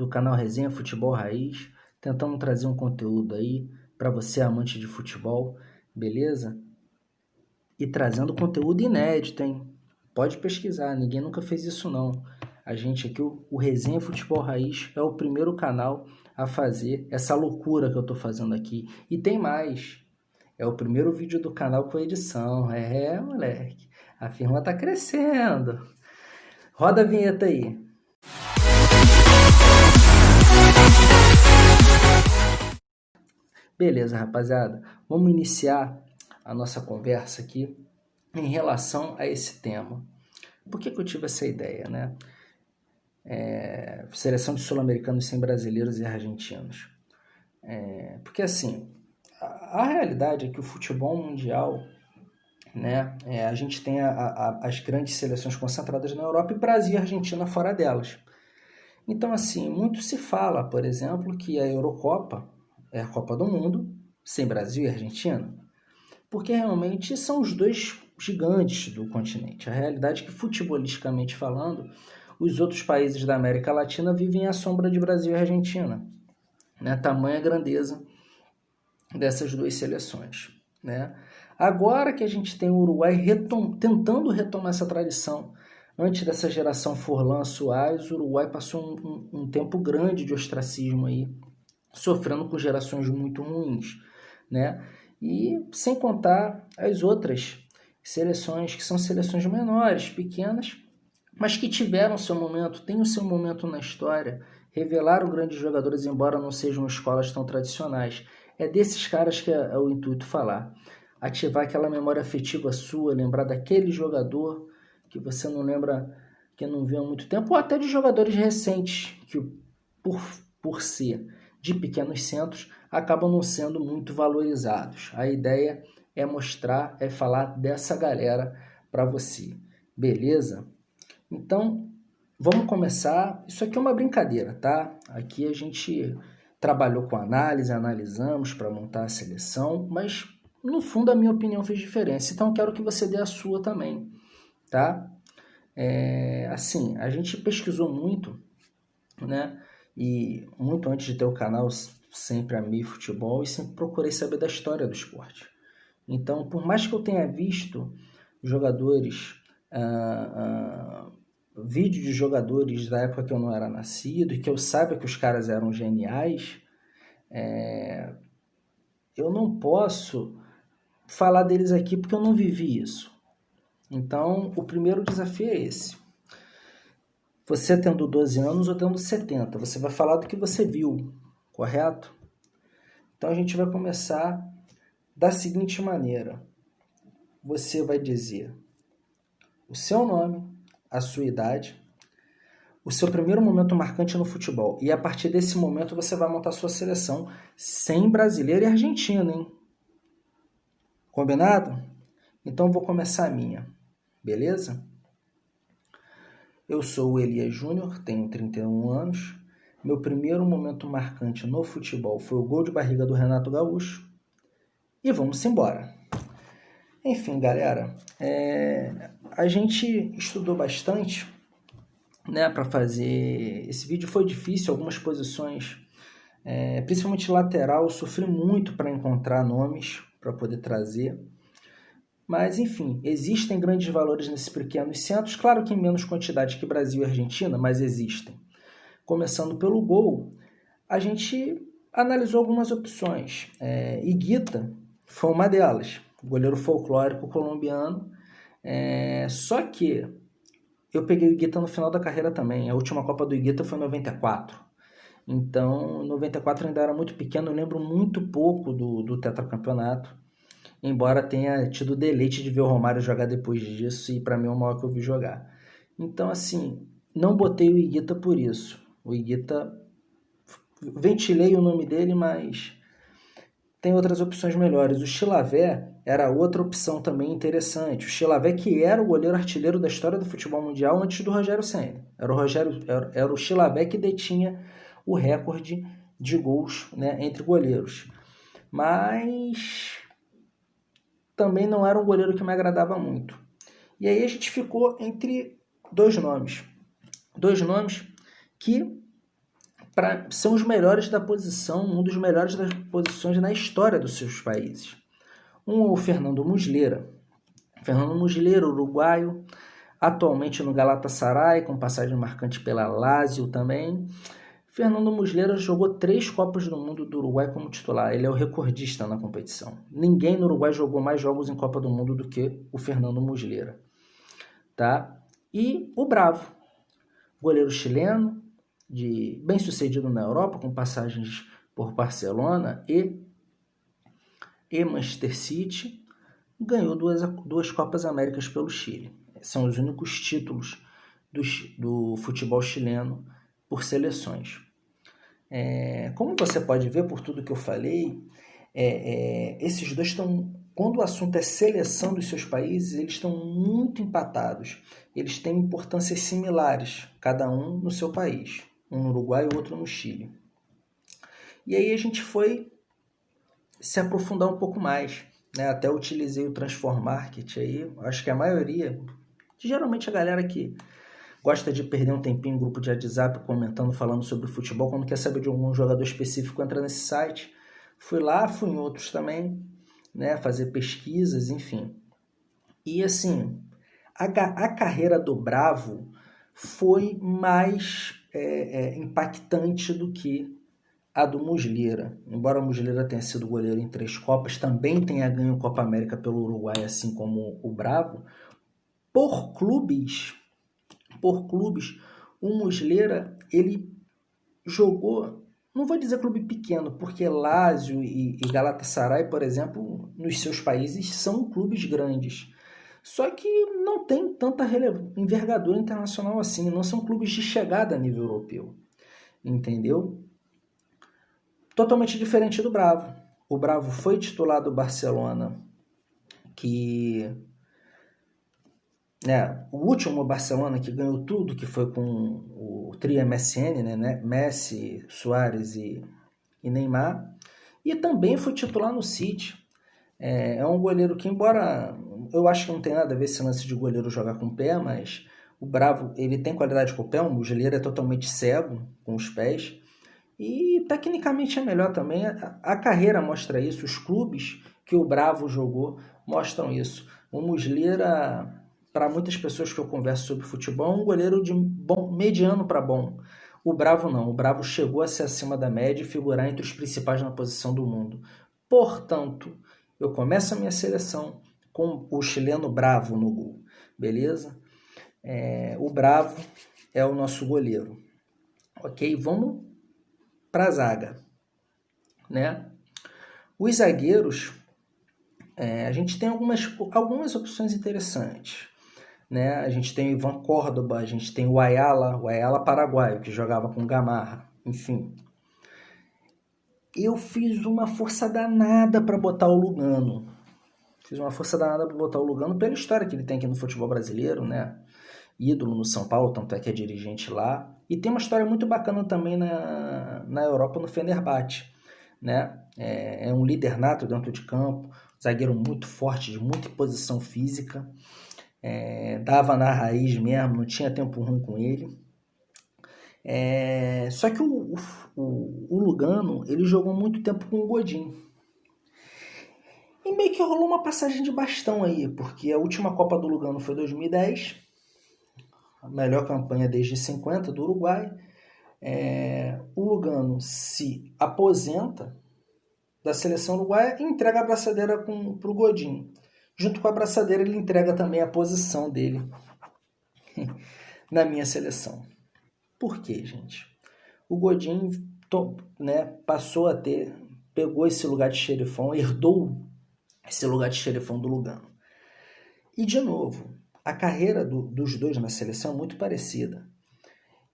do canal Resenha Futebol Raiz, tentando trazer um conteúdo aí para você amante de futebol, beleza? E trazendo conteúdo inédito, hein? Pode pesquisar, ninguém nunca fez isso não. A gente aqui, o Resenha Futebol Raiz, é o primeiro canal a fazer essa loucura que eu tô fazendo aqui. E tem mais, é o primeiro vídeo do canal com edição. Moleque, a firma tá crescendo. Roda a vinheta aí. Beleza, rapaziada, vamos iniciar a nossa conversa aqui em relação a esse tema. Por que eu tive essa ideia, né? Seleção de sul-americanos sem brasileiros e argentinos. Porque assim, a realidade é que o futebol mundial, né, a gente tem as grandes seleções concentradas na Europa e Brasil e Argentina fora delas. Então, assim, muito se fala, por exemplo, que a Eurocopa é a Copa do Mundo sem Brasil e Argentina, porque realmente são os dois gigantes do continente. A realidade é que, futebolisticamente falando, os outros países da América Latina vivem à sombra de Brasil e Argentina, né? Tamanha grandeza dessas duas seleções, né? Agora que a gente tem o Uruguai tentando retomar essa tradição, antes dessa geração Forlán, Suárez, o Uruguai passou um tempo grande de ostracismo aí, sofrendo com gerações muito ruins, né? E sem contar as outras seleções, que são seleções menores, pequenas, mas que tiveram seu momento, têm o seu momento na história, revelaram grandes jogadores, embora não sejam escolas tão tradicionais. É desses caras que é o intuito falar. Ativar aquela memória afetiva sua, lembrar daquele jogador que você não lembra, que não viu há muito tempo, ou até de jogadores recentes, que por ser de pequenos centros, acabam não sendo muito valorizados. A ideia é mostrar, é falar dessa galera para você. Beleza? Então, vamos começar. Isso aqui é uma brincadeira, tá? Aqui a gente trabalhou com análise, analisamos para montar a seleção, mas no fundo a minha opinião fez diferença. Então, eu quero que você dê a sua também, tá? Assim, a gente pesquisou muito, né? E muito antes de ter o canal, sempre amei futebol e sempre procurei saber da história do esporte. Então, por mais que eu tenha visto jogadores, vídeo de jogadores da época que eu não era nascido e que eu saiba que os caras eram geniais, eu não posso falar deles aqui porque eu não vivi isso. Então, o primeiro desafio é esse. Você tendo 12 anos ou tendo 70, você vai falar do que você viu, correto? Então, a gente vai começar da seguinte maneira. Você vai dizer o seu nome, a sua idade, o seu primeiro momento marcante no futebol. E a partir desse momento você vai montar sua seleção sem brasileiro e argentino, hein? Combinado? Então eu vou começar a minha, beleza? Eu sou o Elias Júnior, tenho 31 anos. Meu primeiro momento marcante no futebol foi o gol de barriga do Renato Gaúcho. E vamos embora. Enfim, galera, a gente estudou bastante, né, para fazer esse vídeo. Foi difícil, algumas posições, principalmente lateral, eu sofri muito para encontrar nomes para poder trazer. Mas, enfim, existem grandes valores nesses pequenos centros, claro que em menos quantidade que Brasil e Argentina, mas existem. Começando pelo gol, a gente analisou algumas opções. Higuita foi uma delas, goleiro folclórico colombiano. Só que eu peguei o Higuita no final da carreira também. A última Copa do Higuita foi em 94. Então, em 94 ainda era muito pequeno, eu lembro muito pouco do tetracampeonato, embora tenha tido o deleite de ver o Romário jogar depois disso, e para mim é o maior que eu vi jogar. Então, assim, não botei o Higuita por isso. O Higuita, ventilei o nome dele, mas tem outras opções melhores. O Chilavé era outra opção também interessante. O Chilavé, que era o goleiro artilheiro da história do futebol mundial antes do Rogério Ceni. Era o Chilavé que detinha o recorde de gols, né, entre goleiros. Mas também não era um goleiro que me agradava muito. E aí a gente ficou entre dois nomes. Dois nomes que são os melhores da posição, um dos melhores das posições na história dos seus países. Um é o Fernando Muslera. Fernando Muslera, uruguaio, atualmente no Galatasaray, com passagem marcante pela Lazio também. Fernando Muslera jogou 3 Copas do Mundo do Uruguai como titular. Ele é o recordista na competição. Ninguém no Uruguai jogou mais jogos em Copa do Mundo do que o Fernando Muslera. Tá? E o Bravo, goleiro chileno, bem sucedido na Europa, com passagens por Barcelona e Manchester City, ganhou 2 Copas Américas pelo Chile. São os únicos títulos do futebol chileno por seleções. Como você pode ver por tudo que eu falei, esses dois estão, quando o assunto é seleção dos seus países, eles estão muito empatados. Eles têm importâncias similares, cada um no seu país, um no Uruguai e outro no Chile. E aí a gente foi se aprofundar um pouco mais, né? Até utilizei o Transform Market aí, acho que a maioria, geralmente a galera que gosta de perder um tempinho em grupo de WhatsApp comentando, falando sobre futebol, quando quer saber de algum jogador específico, entra nesse site. Fui lá, fui em outros também, né, fazer pesquisas, enfim. E assim, a carreira do Bravo foi mais impactante do que a do Muslera. Embora o Muslera tenha sido goleiro em 3 Copas, também tenha ganho Copa América pelo Uruguai, assim como o Bravo, por clubes, o Muslera, ele jogou, não vou dizer clube pequeno, porque Lazio e Galatasaray, por exemplo, nos seus países são clubes grandes. Só que não tem tanta envergadura internacional assim, não são clubes de chegada a nível europeu. Entendeu? Totalmente diferente do Bravo. O Bravo foi titular do Barcelona, o último Barcelona que ganhou tudo, que foi com o trio MSN, né? Messi, Suárez e Neymar. E também foi titular no City. É um goleiro que, embora eu acho que não tem nada a ver esse lance de goleiro jogar com o pé, mas o Bravo, ele tem qualidade com o pé, o Muslera é totalmente cego com os pés. E tecnicamente é melhor também. A carreira mostra isso, os clubes que o Bravo jogou mostram isso. O Muslera, para muitas pessoas que eu converso sobre futebol, é um goleiro de mediano para bom. O Bravo não. O Bravo chegou a ser acima da média e figurar entre os principais na posição do mundo. Portanto, eu começo a minha seleção com o chileno Bravo no gol. Beleza? O Bravo é o nosso goleiro. Ok? Vamos para a zaga, né? Os zagueiros, a gente tem algumas opções interessantes, né? A gente tem o Ivan Córdoba, a gente tem o Ayala paraguaio, que jogava com Gamarra, enfim. Eu fiz uma força danada para botar o Lugano. Pela história que ele tem aqui no futebol brasileiro, né? Ídolo no São Paulo, tanto é que é dirigente lá. E tem uma história muito bacana também na Europa, no Fenerbahçe, né? É um líder nato dentro de campo, zagueiro muito forte, de muita posição física, dava na raiz mesmo, não tinha tempo ruim com ele. Só que o Lugano, ele jogou muito tempo com o Godin. E meio que rolou uma passagem de bastão aí, porque a última Copa do Lugano foi 2010, a melhor campanha desde 50 do Uruguai. O Lugano se aposenta da seleção uruguaia e entrega a braçadeira para o Godin. Junto com a braçadeira, ele entrega também a posição dele na minha seleção. Por quê, gente? O Godin pegou esse lugar de xerifão, herdou esse lugar de xerifão do Lugano. E, de novo, a carreira dos dois na seleção é muito parecida.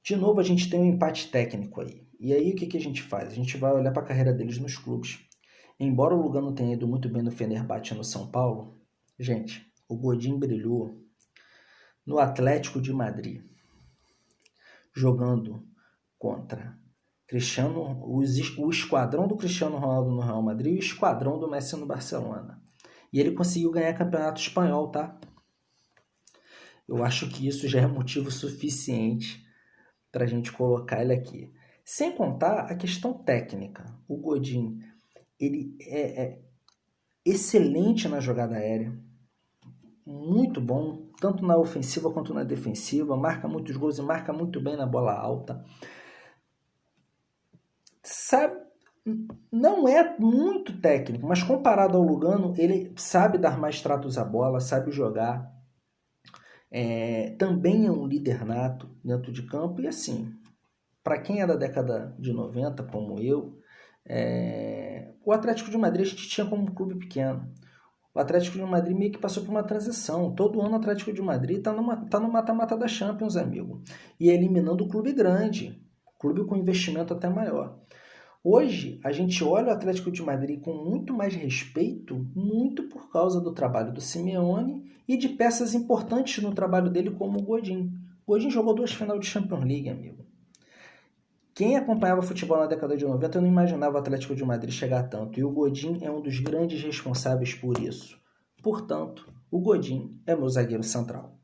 De novo, a gente tem um empate técnico aí. E aí, o que a gente faz? A gente vai olhar para a carreira deles nos clubes. Embora o Lugano tenha ido muito bem no Fenerbahçe no São Paulo, gente, o Godin brilhou no Atlético de Madrid, jogando contra o esquadrão do Cristiano Ronaldo no Real Madrid e o esquadrão do Messi no Barcelona. E ele conseguiu ganhar campeonato espanhol, tá? Eu acho que isso já é motivo suficiente para a gente colocar ele aqui. Sem contar a questão técnica. O Godin, ele é excelente na jogada aérea, muito bom, tanto na ofensiva quanto na defensiva, marca muitos gols e marca muito bem na bola alta. Sabe, não é muito técnico, mas comparado ao Lugano, ele sabe dar mais tratos à bola, sabe jogar. Também é um líder nato dentro de campo. E assim, para quem é da década de 90, como eu, o Atlético de Madrid a gente tinha como um clube pequeno. O Atlético de Madrid meio que passou por uma transição. Todo ano o Atlético de Madrid está no mata-mata da Champions, amigo. E eliminando o clube grande, clube com investimento até maior. Hoje, a gente olha o Atlético de Madrid com muito mais respeito, muito por causa do trabalho do Simeone e de peças importantes no trabalho dele, como o Godin. O Godin jogou 2 finais de Champions League, amigo. Quem acompanhava futebol na década de 90 não imaginava o Atlético de Madrid chegar tanto, e o Godin é um dos grandes responsáveis por isso. Portanto, o Godin é meu zagueiro central.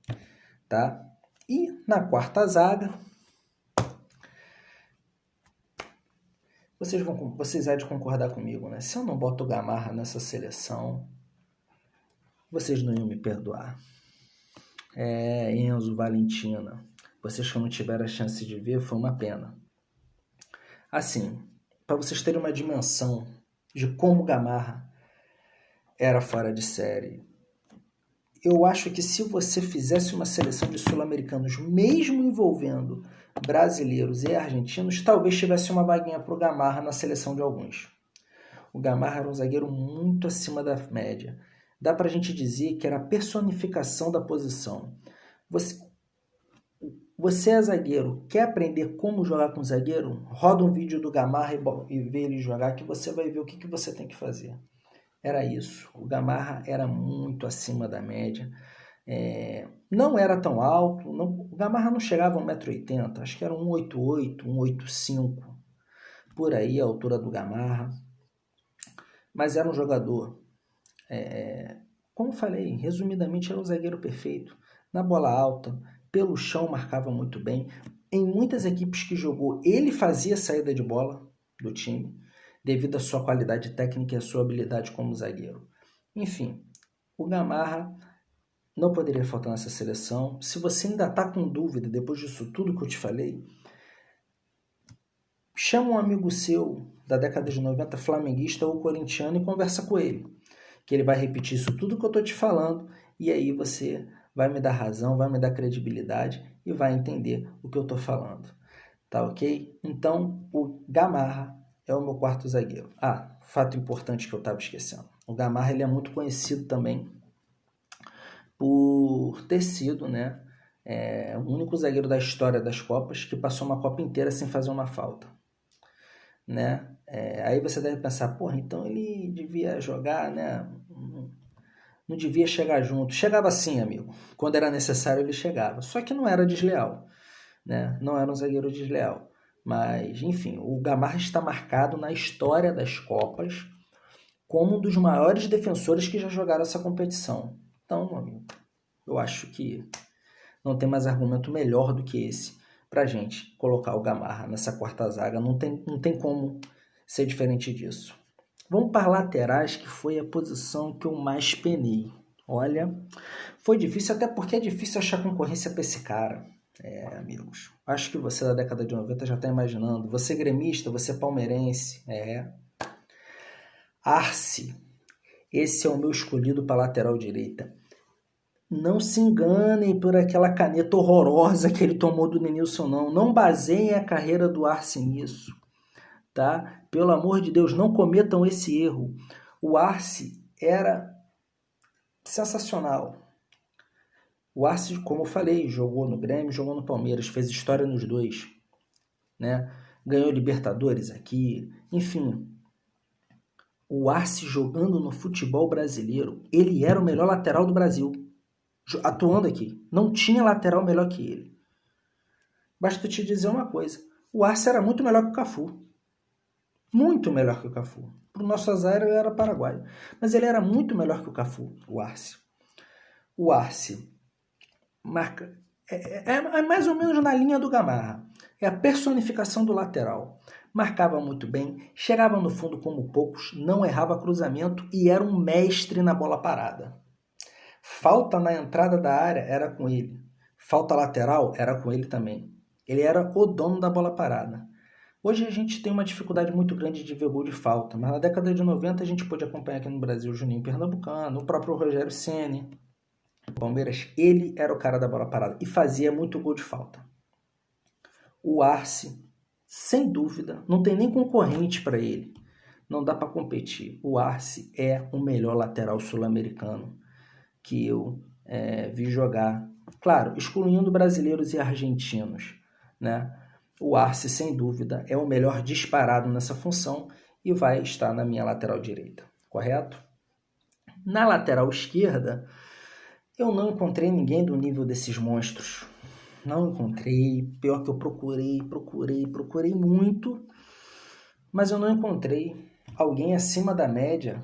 Tá? E na quarta zaga, vocês hão de concordar comigo, né? Se eu não boto o Gamarra nessa seleção, vocês não iam me perdoar. Enzo, Valentina, vocês que não tiveram a chance de ver, foi uma pena. Assim, para vocês terem uma dimensão de como o Gamarra era fora de série, eu acho que se você fizesse uma seleção de sul-americanos, mesmo envolvendo brasileiros e argentinos, talvez tivesse uma vaguinha para o Gamarra na seleção de alguns. O Gamarra era um zagueiro muito acima da média. Dá para a gente dizer que era a personificação da posição. Você é zagueiro, quer aprender como jogar com zagueiro? Roda um vídeo do Gamarra e vê ele jogar, que você vai ver o que você tem que fazer. Era isso. O Gamarra era muito acima da média. Não era tão alto. O Gamarra não chegava a 1,80 m. Acho que era 1,88 m, 1,85 m. Por aí a altura do Gamarra. Mas era um jogador, como falei, resumidamente era um zagueiro perfeito. Na bola alta, pelo chão marcava muito bem. Em muitas equipes que jogou, ele fazia saída de bola do time, devido à sua qualidade técnica e à sua habilidade como zagueiro. Enfim, o Gamarra não poderia faltar nessa seleção. Se você ainda está com dúvida depois disso tudo que eu te falei, chama um amigo seu da década de 90, flamenguista ou corintiano, e conversa com ele, que ele vai repetir isso tudo que eu estou te falando, e aí você vai me dar razão, vai me dar credibilidade e vai entender o que eu estou falando. Tá ok? Então, o Gamarra é o meu quarto zagueiro. Fato importante que eu estava esquecendo. O Gamarra ele é muito conhecido também por ter sido, né, o único zagueiro da história das Copas que passou uma Copa inteira sem fazer uma falta. Né? Aí você deve pensar, porra, então ele devia jogar, né? Não devia chegar junto. Chegava sim, amigo. Quando era necessário ele chegava. Só que não era desleal, né? Não era um zagueiro desleal. Mas, enfim, o Gamarra está marcado na história das Copas como um dos maiores defensores que já jogaram essa competição. Então, amigo, eu acho que não tem mais argumento melhor do que esse pra gente colocar o Gamarra nessa quarta zaga. Não tem como ser diferente disso. Vamos para laterais, que foi a posição que eu mais penei. Olha, foi difícil, até porque é difícil achar concorrência para esse cara. Amigos, acho que você da década de 90 já está imaginando. Você gremista, você palmeirense. Arce, esse é o meu escolhido para lateral direita. Não se enganem por aquela caneta horrorosa que ele tomou do Denilson, não. Não baseiem a carreira do Arce nisso, tá? Pelo amor de Deus, não cometam esse erro. O Arce era sensacional. O Arce, como eu falei, jogou no Grêmio, jogou no Palmeiras, fez história nos dois, né? Ganhou Libertadores aqui, enfim. O Arce jogando no futebol brasileiro, ele era o melhor lateral do Brasil. Atuando aqui. Não tinha lateral melhor que ele. Basta te dizer uma coisa. O Arce era muito melhor que o Cafu. Muito melhor que o Cafu. Para o nosso azar ele era paraguaio. Mas ele era muito melhor que o Cafu, o Arce. O Arce é mais ou menos na linha do Gamarra. É a personificação do lateral. Marcava muito bem, chegava no fundo como poucos, não errava cruzamento e era um mestre na bola parada. Falta na entrada da área era com ele. Falta lateral era com ele também. Ele era o dono da bola parada. Hoje a gente tem uma dificuldade muito grande de ver gol de falta, mas na década de 90 a gente pôde acompanhar aqui no Brasil o Juninho Pernambucano, o próprio Rogério Ceni, o Palmeiras. Ele era o cara da bola parada e fazia muito gol de falta. O Arce, sem dúvida, não tem nem concorrente para ele. Não dá para competir. O Arce é o melhor lateral sul-americano que eu vi jogar. Claro, excluindo brasileiros e argentinos, né? O Arce, sem dúvida, é o melhor disparado nessa função e vai estar na minha lateral direita, correto? Na lateral esquerda, eu não encontrei ninguém do nível desses monstros. Não encontrei, pior que eu procurei muito, mas eu não encontrei alguém acima da média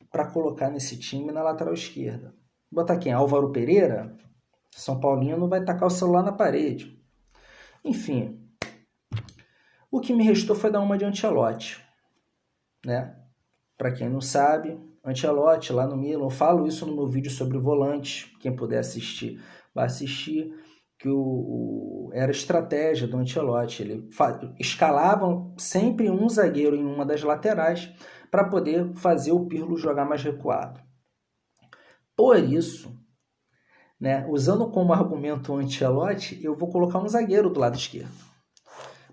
para colocar nesse time na lateral esquerda. Botar quem? Álvaro Pereira? São Paulino vai tacar o celular na parede. Enfim, o que me restou foi dar uma de Ancelotti, né? Para quem não sabe, Ancelotti lá no Milan, eu falo isso no meu vídeo sobre volantes, quem puder assistir, vai assistir, que era estratégia do Ancelotti, ele escalava sempre um zagueiro em uma das laterais para poder fazer o Pirlo jogar mais recuado. Por isso, né, usando como argumento o Ancelotti, eu vou colocar um zagueiro do lado esquerdo.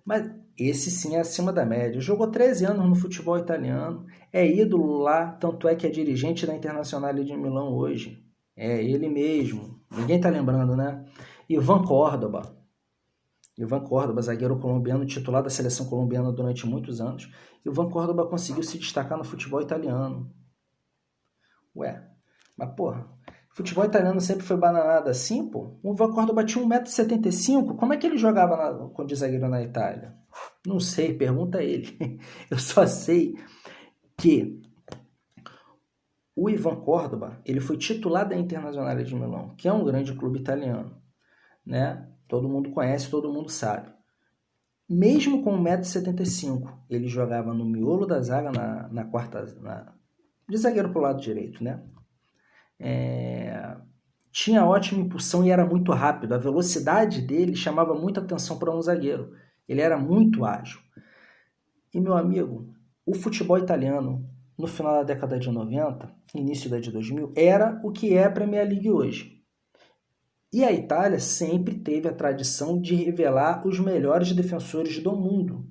Mas esse sim é acima da média. Jogou 13 anos no futebol italiano, é ídolo lá, tanto é que é dirigente da Internazionale de Milão hoje. É ele mesmo. Ninguém tá lembrando, né? Ivan Córdoba, zagueiro colombiano, titular da seleção colombiana durante muitos anos. Ivan Córdoba conseguiu se destacar no futebol italiano. Ué, mas porra, futebol italiano sempre foi bananado assim, pô? O Ivan Córdoba tinha 1,75m, como é que ele jogava com de zagueiro na Itália? Não sei, pergunta a ele. Eu só sei que o Ivan Córdoba, ele foi titular da Internazionale de Milão, que é um grande clube italiano, né? Todo mundo conhece, todo mundo sabe. Mesmo com 1,75m, ele jogava no miolo da zaga, de zagueiro pro lado direito, né? Tinha ótima impulsão e era muito rápido. A velocidade dele chamava muita atenção para um zagueiro. Ele era muito ágil. E, meu amigo, o futebol italiano, no final da década de 90, início da de 2000, era o que é a Premier League hoje. E a Itália sempre teve a tradição de revelar os melhores defensores do mundo.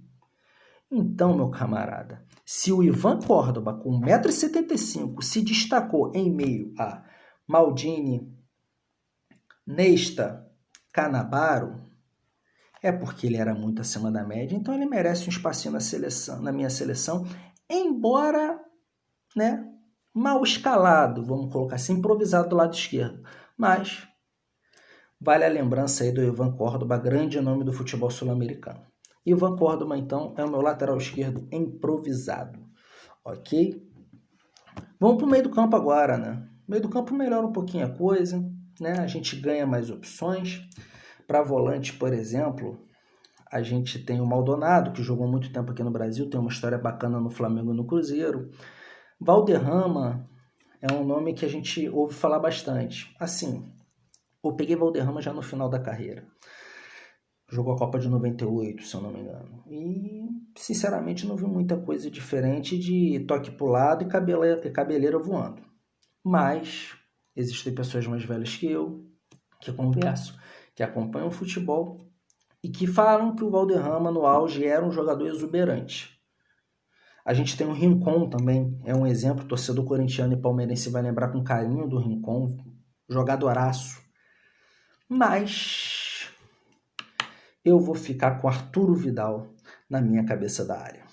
Então, meu camarada, se o Ivan Córdoba, com 1,75m, se destacou em meio a Maldini, Nesta, Cannavaro, é porque ele era muito acima da média, então ele merece um espacinho na minha seleção, embora, né, mal escalado, vamos colocar assim, improvisado do lado esquerdo. Mas vale a lembrança aí do Ivan Córdoba, grande nome do futebol sul-americano. Ivan Córdoba, então, é o meu lateral esquerdo improvisado, ok? Vamos para o meio do campo agora, né? O meio do campo melhora um pouquinho a coisa, né? A gente ganha mais opções. Para volante, por exemplo, a gente tem o Maldonado, que jogou muito tempo aqui no Brasil, tem uma história bacana no Flamengo e no Cruzeiro. Valderrama é um nome que a gente ouve falar bastante. Assim, eu peguei Valderrama já no final da carreira. Jogou a Copa de 98, se eu não me engano. E, sinceramente, não vi muita coisa diferente de toque pro lado e cabeleira voando. Mas existem pessoas mais velhas que eu, que converso, que acompanham o futebol e que falam que o Valderrama, no auge, era um jogador exuberante. A gente tem o Rincon também, é um exemplo, torcedor corintiano e palmeirense vai lembrar com carinho do Rincon, jogadoraço. Mas eu vou ficar com Arturo Vidal na minha cabeça da área.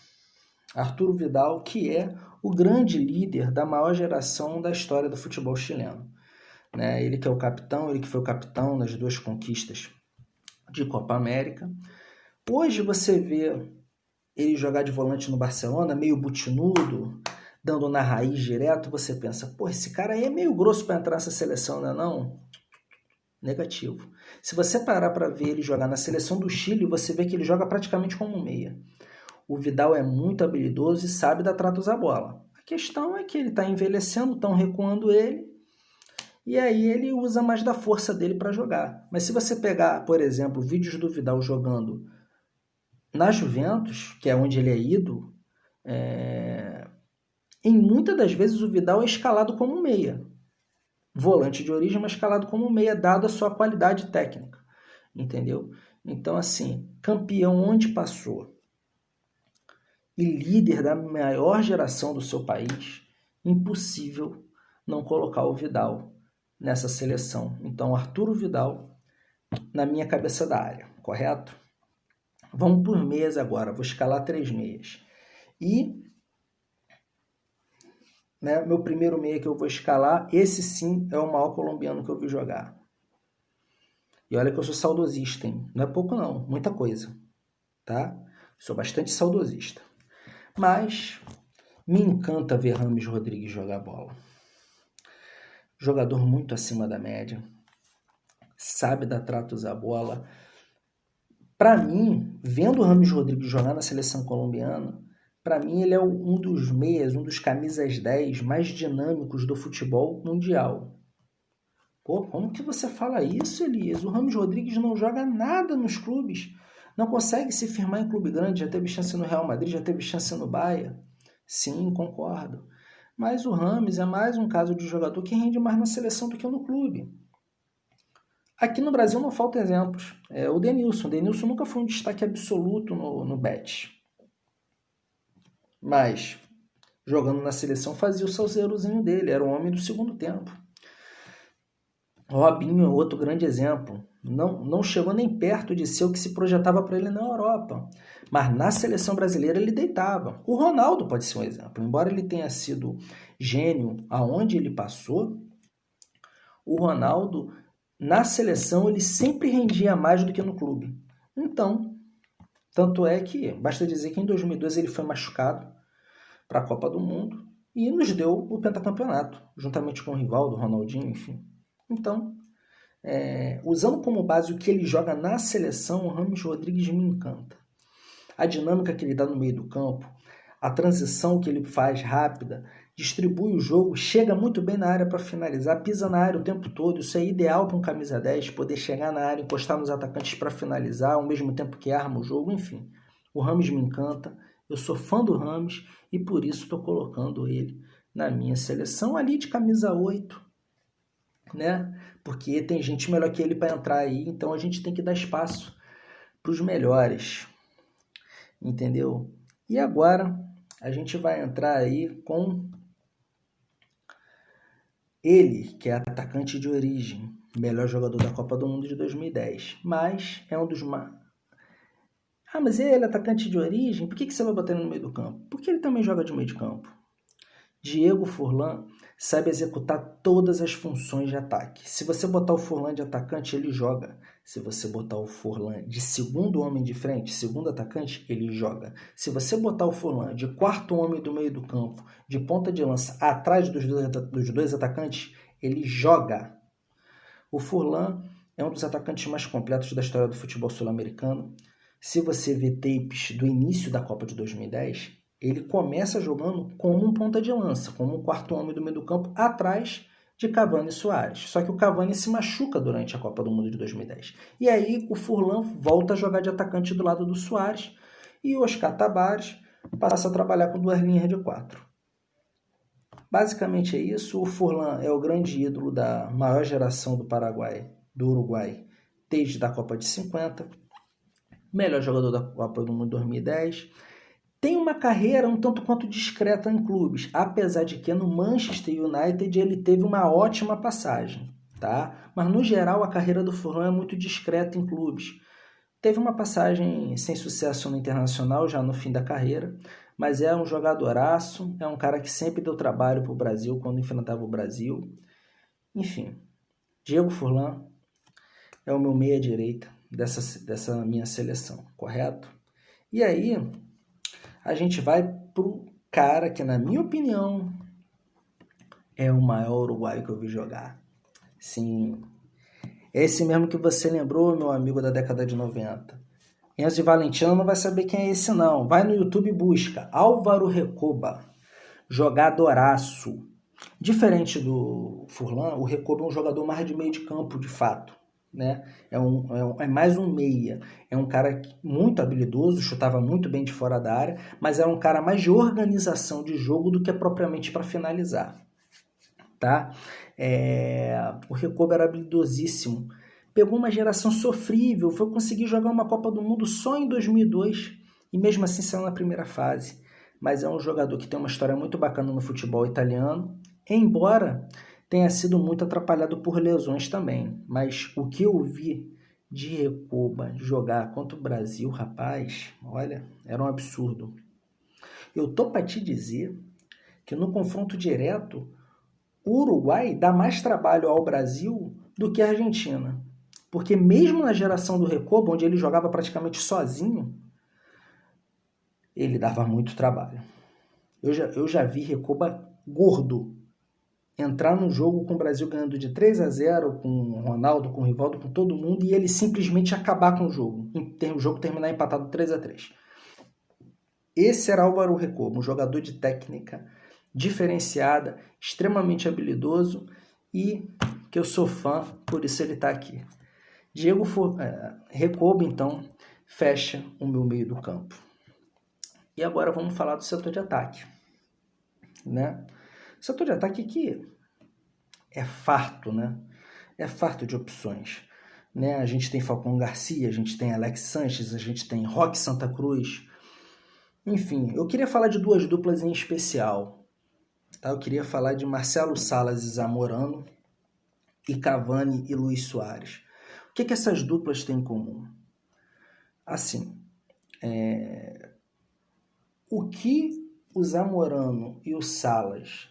Arturo Vidal, que é o grande líder da maior geração da história do futebol chileno. Né? Ele que é o capitão, ele que foi o capitão nas 2 conquistas de Copa América. Hoje você vê ele jogar de volante no Barcelona, meio butinudo, dando na raiz direto, você pensa, pô, esse cara aí é meio grosso para entrar nessa seleção, não é não? Negativo. Se você parar para ver ele jogar na seleção do Chile, você vê que ele joga praticamente como um meia. O Vidal é muito habilidoso e sabe dar tratos à bola. A questão é que ele está envelhecendo, estão recuando ele, e aí ele usa mais da força dele para jogar. Mas se você pegar, por exemplo, vídeos do Vidal jogando na Juventus, que é onde ele é ídolo, em muitas das vezes o Vidal é escalado como meia. Volante de origem, mas escalado como meia, dado a sua qualidade técnica. Entendeu? Então, assim, campeão onde passou e líder da maior geração do seu país, impossível não colocar o Vidal nessa seleção. Então, Arturo Vidal na minha cabeça da área, correto? Vamos por meias agora, vou escalar 3 meias. E meu primeiro meia que eu vou escalar, esse sim é o maior colombiano que eu vi jogar. E olha que eu sou saudosista, hein? Não é pouco não, muita coisa, tá? Sou bastante saudosista. Mas me encanta ver Rames Rodrigues jogar bola. Jogador muito acima da média, sabe dar tratos à bola. Para mim, vendo o Rames Rodrigues jogar na seleção colombiana, para mim ele é um dos meias, um dos camisas 10 mais dinâmicos do futebol mundial. Pô, como que você fala isso, Elias? O Rames Rodrigues não joga nada nos clubes. Não consegue se firmar em clube grande. Já teve chance no Real Madrid, já teve chance no Bahia. Sim, concordo. Mas o Rames é mais um caso de jogador que rende mais na seleção do que no clube. Aqui no Brasil não faltam exemplos. O Denilson. O Denilson nunca foi um destaque absoluto no Betis. Mas, jogando na seleção, fazia o salseirozinho dele. Era o homem do segundo tempo. Robinho é outro grande exemplo. Não chegou nem perto de ser o que se projetava para ele na Europa. Mas na seleção brasileira ele deitava. O Ronaldo pode ser um exemplo. Embora ele tenha sido gênio aonde ele passou, o Ronaldo, na seleção, ele sempre rendia mais do que no clube. Então, tanto é que, basta dizer que em 2002 ele foi machucado para a Copa do Mundo e nos deu o pentacampeonato, juntamente com o Rivaldo, Ronaldinho, enfim. Então, usando como base o que ele joga na seleção, o Rames Rodrigues me encanta. A dinâmica que ele dá no meio do campo, a transição que ele faz rápida, distribui o jogo, chega muito bem na área para finalizar, pisa na área o tempo todo. Isso é ideal para um camisa 10, poder chegar na área, encostar nos atacantes para finalizar, ao mesmo tempo que arma o jogo, enfim. O Rames me encanta, eu sou fã do Rames e por isso estou colocando ele na minha seleção ali de camisa 8, né? Porque tem gente melhor que ele para entrar aí, então a gente tem que dar espaço para os melhores, entendeu? E agora a gente vai entrar aí com ele, que é atacante de origem, melhor jogador da Copa do Mundo de 2010, mas é um dos mais... mas ele é atacante de origem? Por que você vai botar ele no meio do campo? Porque ele também joga de meio de campo. Diego Forlán sabe executar todas as funções de ataque. Se você botar o Forlán de atacante, ele joga. Se você botar o Forlán de segundo homem de frente, segundo atacante, ele joga. Se você botar o Forlán de quarto homem do meio do campo, de ponta de lança, atrás dos dois atacantes, ele joga. O Forlán é um dos atacantes mais completos da história do futebol sul-americano. Se você vê tapes do início da Copa de 2010, ele começa jogando como um ponta de lança, como um quarto homem do meio do campo, atrás de Cavani e Suárez. Só que o Cavani se machuca durante a Copa do Mundo de 2010. E aí o Forlán volta a jogar de atacante do lado do Suárez e o Oscar Tabares passa a trabalhar com 2 linhas de 4. Basicamente é isso. O Forlán é o grande ídolo da maior geração do Uruguai, desde a Copa de 50. Melhor jogador da Copa do Mundo 2010. Tem uma carreira um tanto quanto discreta em clubes, apesar de que no Manchester United ele teve uma ótima passagem, tá? Mas no geral a carreira do Forlán é muito discreta em clubes. Teve uma passagem sem sucesso no Internacional já no fim da carreira, mas é um jogadoraço, é um cara que sempre deu trabalho para o Brasil quando enfrentava o Brasil. Enfim, Diego Forlán é o meu meia-direita dessa minha seleção, correto? E aí a gente vai pro cara que, na minha opinião, é o maior uruguaio que eu vi jogar. Sim, É esse mesmo que você lembrou, meu amigo da década de 90. Enzo e Valentino não vai saber quem é esse não. Vai no YouTube e busca Álvaro Recoba, jogadoraço. Diferente do Furlan, o Recoba é um jogador mais de meio de campo, de fato. Né? É mais um meia. É um cara muito habilidoso, chutava muito bem de fora da área, mas era um cara mais de organização de jogo do que propriamente para finalizar. Tá? O Recoba era habilidosíssimo. Pegou uma geração sofrível, foi conseguir jogar uma Copa do Mundo só em 2002 e mesmo assim saiu na primeira fase. Mas é um jogador que tem uma história muito bacana no futebol italiano, embora tenha sido muito atrapalhado por lesões também. Mas o que eu vi de Recoba jogar contra o Brasil, rapaz, olha, era um absurdo. Eu tô para te dizer que no confronto direto, o Uruguai dá mais trabalho ao Brasil do que a Argentina. Porque mesmo na geração do Recoba, onde ele jogava praticamente sozinho, ele dava muito trabalho. Eu já vi Recoba gordo entrar no jogo com o Brasil ganhando de 3-0, com o Ronaldo, com o Rivaldo, com todo mundo, e ele simplesmente acabar com o jogo. O jogo terminar empatado 3-3. Esse era Álvaro Recoba, um jogador de técnica diferenciada, extremamente habilidoso e que eu sou fã, por isso ele está aqui. Recoba, então, fecha o meu meio do campo. E agora vamos falar do setor de ataque. Né? O setor de ataque que é farto, né? É farto de opções. Né? A gente tem Falcão Garcia, a gente tem Alex Sanches, a gente tem Roque Santa Cruz. Enfim, eu queria falar de duas duplas em especial. Tá? Eu queria falar de Marcelo Salas e Zamorano e Cavani e Luis Soares. O que essas duplas têm em comum? Assim, o que o Zamorano e o Salas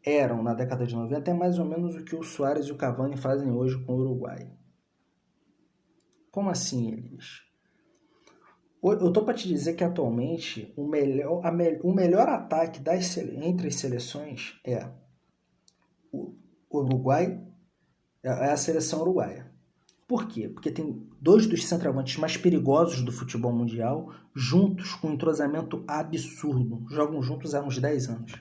eram na década de 90 é mais ou menos o que o Soares e o Cavani fazem hoje com o Uruguai. Como assim, eles? Eu estou para te dizer que atualmente o melhor ataque entre as seleções é o Uruguai, é a seleção uruguaia. Por quê? Porque tem dois dos centroavantes mais perigosos do futebol mundial juntos com um entrosamento absurdo. Jogam juntos há uns 10 anos.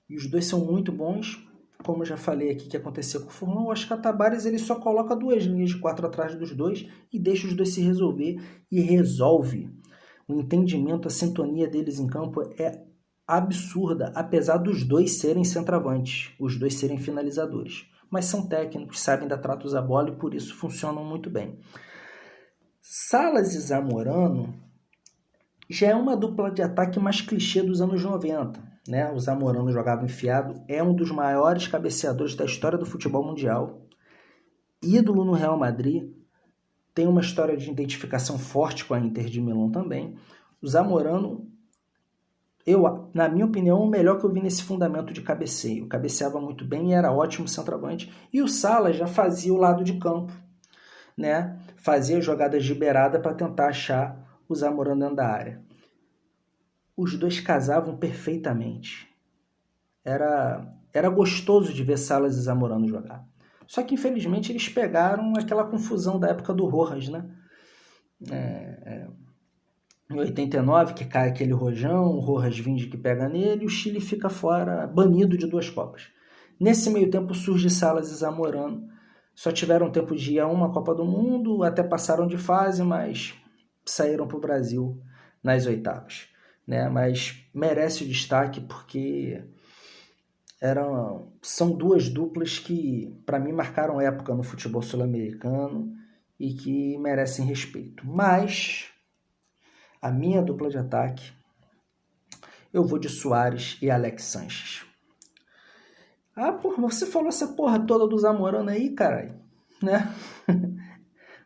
E os dois são muito bons. Como eu já falei aqui que aconteceu com o Furlan, o Oscar Tabares ele só coloca 2 linhas de 4 atrás dos dois e deixa os dois se resolver e resolve. O entendimento, a sintonia deles em campo é absurda, apesar dos dois serem centroavantes, os dois serem finalizadores. Mas são técnicos, sabem dar tratos à bola e por isso funcionam muito bem. Salas e Zamorano já é uma dupla de ataque mais clichê dos anos 90. Né? O Zamorano jogava enfiado, é um dos maiores cabeceadores da história do futebol mundial. Ídolo no Real Madrid, tem uma história de identificação forte com a Inter de Milão também. O Zamorano, na minha opinião, o melhor que eu vi nesse fundamento de cabeceio. Cabeceava muito bem e era ótimo centroavante. E o Salas já fazia o lado de campo. Né? Fazia jogadas de beirada para tentar achar o Zamorano dentro da área. Os dois casavam perfeitamente. Era gostoso de ver Salas e Zamorano jogar. Só que, infelizmente, eles pegaram aquela confusão da época do Rojas, né? Em 89, que cai aquele rojão, o Rojas Vinde que pega nele, e o Chile fica fora, banido de 2 Copas. Nesse meio tempo surge Salas e Zamorano. Só tiveram tempo de ir a uma Copa do Mundo, até passaram de fase, mas saíram para o Brasil nas oitavas. Né? Mas merece o destaque porque são duas duplas que, para mim, marcaram época no futebol sul-americano e que merecem respeito. Mas a minha dupla de ataque, eu vou de Soares e Alex Sanches. Ah, porra, você falou essa porra toda do Zamorano aí, caralho, né?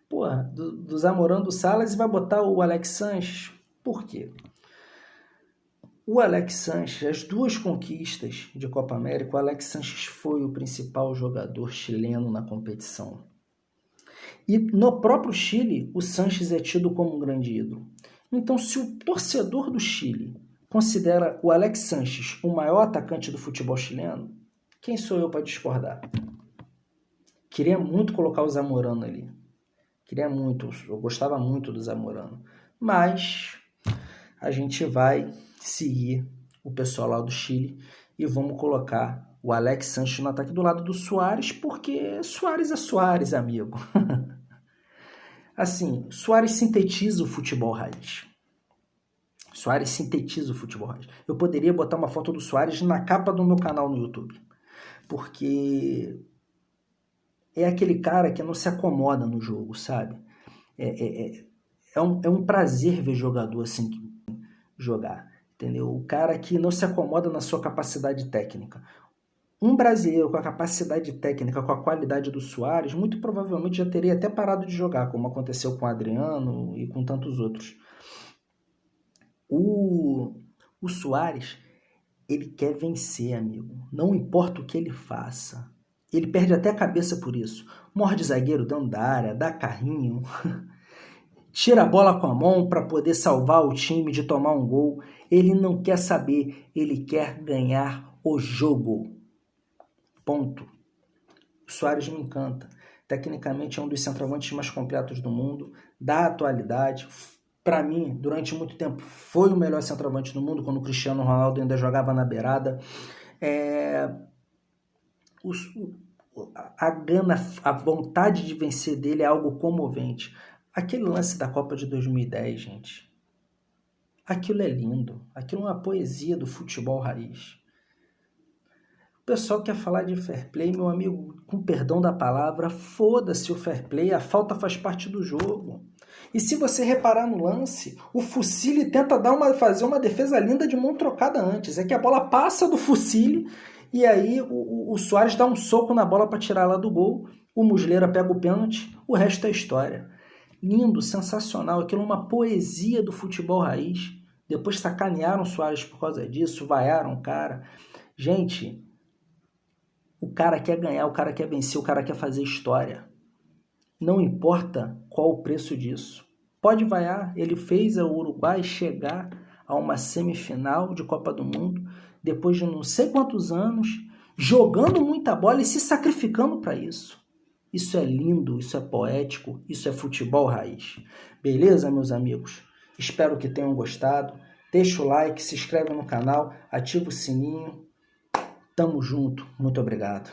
Porra, do Zamorano, do Salas, e vai botar o Alex Sanches. Por quê? O Alex Sanches, as 2 conquistas de Copa América, o Alex Sanches foi o principal jogador chileno na competição. E no próprio Chile, o Sanches é tido como um grande ídolo. Então, se o torcedor do Chile considera o Alex Sanches o maior atacante do futebol chileno, quem sou eu para discordar? Queria muito colocar o Zamorano ali. Queria muito, eu gostava muito do Zamorano. Mas a gente vai seguir o pessoal lá do Chile e vamos colocar o Alex Sanches no ataque do lado do Suárez, porque Suárez é Suárez, amigo. Assim, Suárez sintetiza o futebol raiz. Suárez sintetiza o futebol raiz. Eu poderia botar uma foto do Suárez na capa do meu canal no YouTube, porque é aquele cara que não se acomoda no jogo, sabe? É um prazer ver jogador assim jogar, entendeu? O cara que não se acomoda na sua capacidade técnica. Um brasileiro com a capacidade técnica, com a qualidade do Suárez, muito provavelmente já teria até parado de jogar, como aconteceu com o Adriano e com tantos outros. O Suárez, ele quer vencer, amigo. Não importa o que ele faça. Ele perde até a cabeça por isso. Morde zagueiro dentro da área, dá carrinho, tira a bola com a mão para poder salvar o time de tomar um gol. Ele não quer saber, ele quer ganhar o jogo. Ponto. O Suárez me encanta. Tecnicamente é um dos centroavantes mais completos do mundo, da atualidade. Para mim, durante muito tempo, foi o melhor centroavante do mundo, quando o Cristiano Ronaldo ainda jogava na beirada. A gana, a vontade de vencer dele é algo comovente. Aquele lance da Copa de 2010, gente, aquilo é lindo. Aquilo é uma poesia do futebol raiz. O pessoal quer falar de fair play, meu amigo, com perdão da palavra, foda-se o fair play, a falta faz parte do jogo. E se você reparar no lance, o Fusilli tenta fazer uma defesa linda de mão trocada antes. É que a bola passa do Fusilli e aí o Suárez dá um soco na bola para tirar ela do gol, o Muslera pega o pênalti, o resto é história. Lindo, sensacional, aquilo é uma poesia do futebol raiz. Depois sacanearam o Suárez por causa disso, vaiaram o cara. Gente, o cara quer ganhar, o cara quer vencer, o cara quer fazer história. Não importa qual o preço disso. Pode vaiar, ele fez o Uruguai chegar a uma semifinal de Copa do Mundo, depois de não sei quantos anos, jogando muita bola e se sacrificando para isso. Isso é lindo, isso é poético, isso é futebol raiz. Beleza, meus amigos? Espero que tenham gostado. Deixa o like, se inscreve no canal, ativa o sininho. Tamo junto. Muito obrigado.